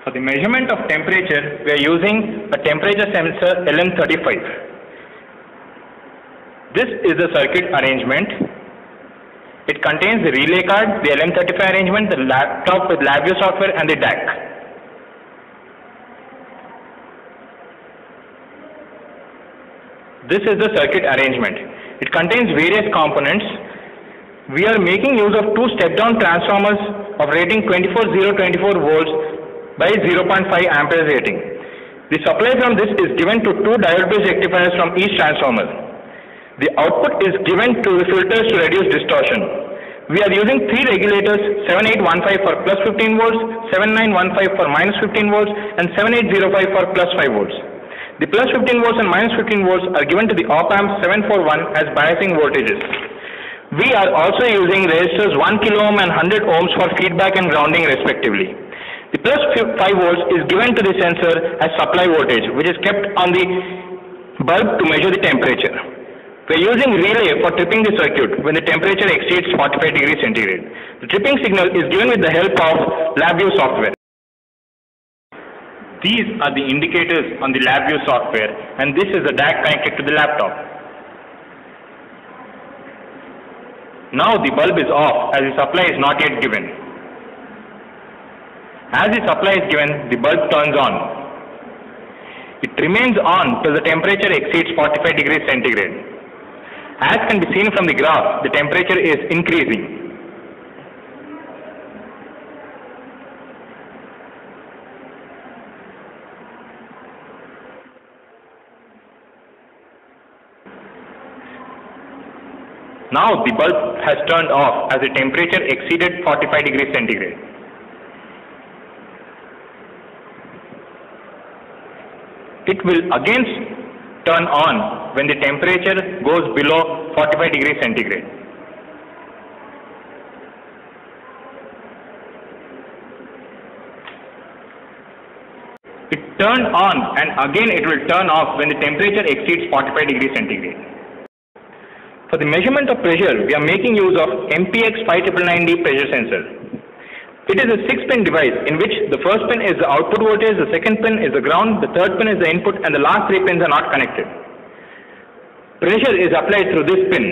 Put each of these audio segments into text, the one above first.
For the measurement of temperature, we are using a temperature sensor LM35. This is the circuit arrangement. It contains the relay card, the LM35 arrangement, the laptop with LabVIEW software and the DAC. This is the circuit arrangement. It contains various components. We are making use of two step-down transformers of rating 24-0-24 volts by 0.5 amperes rating. The supply from this is given to two diode-based rectifiers from each transformer. The output is given to the filters to reduce distortion. We are using three regulators, 7815 for plus 15 volts, 7915 for minus 15 volts and 7805 for plus 5 volts. The plus 15 volts and minus 15 volts are given to the op-amp 741 as biasing voltages. We are also using resistors 1 kilo ohm and 100 ohms for feedback and grounding respectively. The plus 5 volts is given to the sensor as supply voltage, which is kept on the bulb to measure the temperature. We are using relay for tripping the circuit when the temperature exceeds 45 degrees centigrade. The tripping signal is given with the help of LabVIEW software. These are the indicators on the LabVIEW software, and this is the DAC connected to the laptop. Now the bulb is off as the supply is not yet given. As the supply is given, the bulb turns on. It remains on till the temperature exceeds 45 degrees centigrade. As can be seen from the graph, the temperature is increasing. Now the bulb has turned off as the temperature exceeded 45 degrees centigrade. It will again turn on when the temperature goes below 45 degrees centigrade. It turned on and again it will turn off when the temperature exceeds 45 degrees centigrade. For the measurement of pressure, we are making use of MPX 5999D pressure sensor. It is a 6-pin device in which the first pin is the output voltage, the second pin is the ground, the third pin is the input, and the last 3 pins are not connected. Pressure is applied through this pin.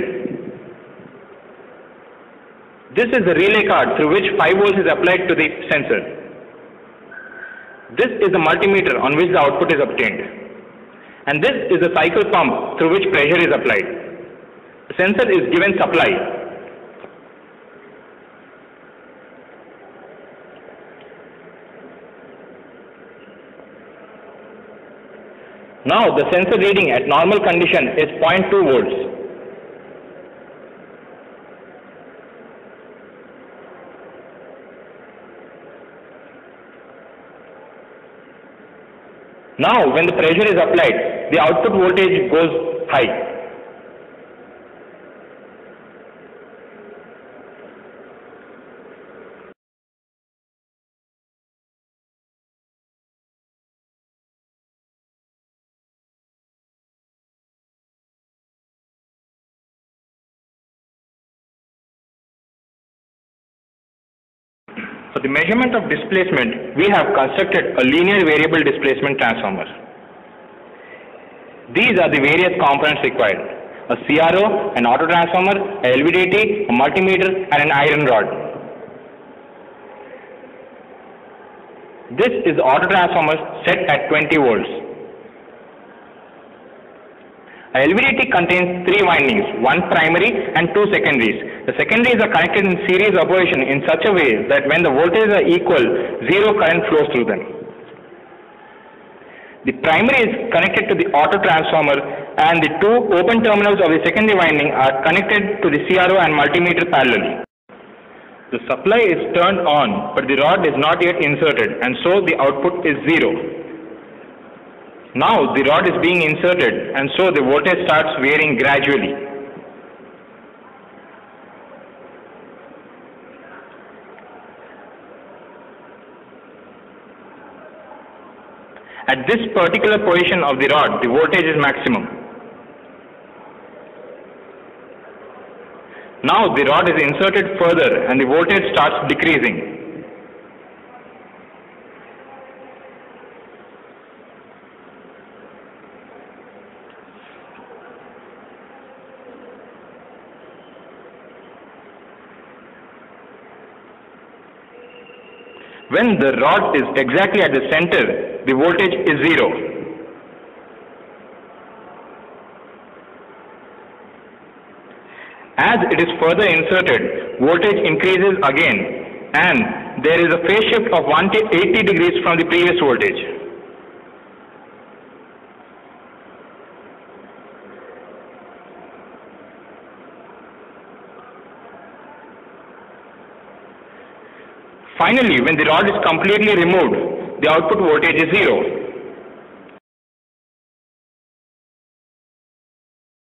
This is the relay card through which 5 volts is applied to the sensor. This is the multimeter on which the output is obtained. And this is the cycle pump through which pressure is applied. The sensor is given supply. Now the sensor reading at normal condition is 0.2 volts. Now when the pressure is applied, the output voltage goes high. For the measurement of displacement, we have constructed a linear variable displacement transformer. These are the various components required: a CRO, an auto transformer, a LVDT, a multimeter, and an iron rod. This is the auto transformer set at 20 volts. A LVDT contains 3 windings, 1 primary and 2 secondaries. The secondaries are connected in series opposition in such a way that when the voltages are equal, 0 current flows through them. The primary is connected to the auto transformer and the 2 open terminals of the secondary winding are connected to the CRO and multimeter parallelly. The supply is turned on, but the rod is not yet inserted, and so the output is 0. Now the rod is being inserted, and so the voltage starts varying gradually. At this particular position of the rod, the voltage is maximum. Now the rod is inserted further and the voltage starts decreasing. When the rod is exactly at the center, the voltage is 0. As it is further inserted, voltage increases again, and there is a phase shift of 180 degrees from the previous voltage. Finally, when the rod is completely removed, the output voltage is 0.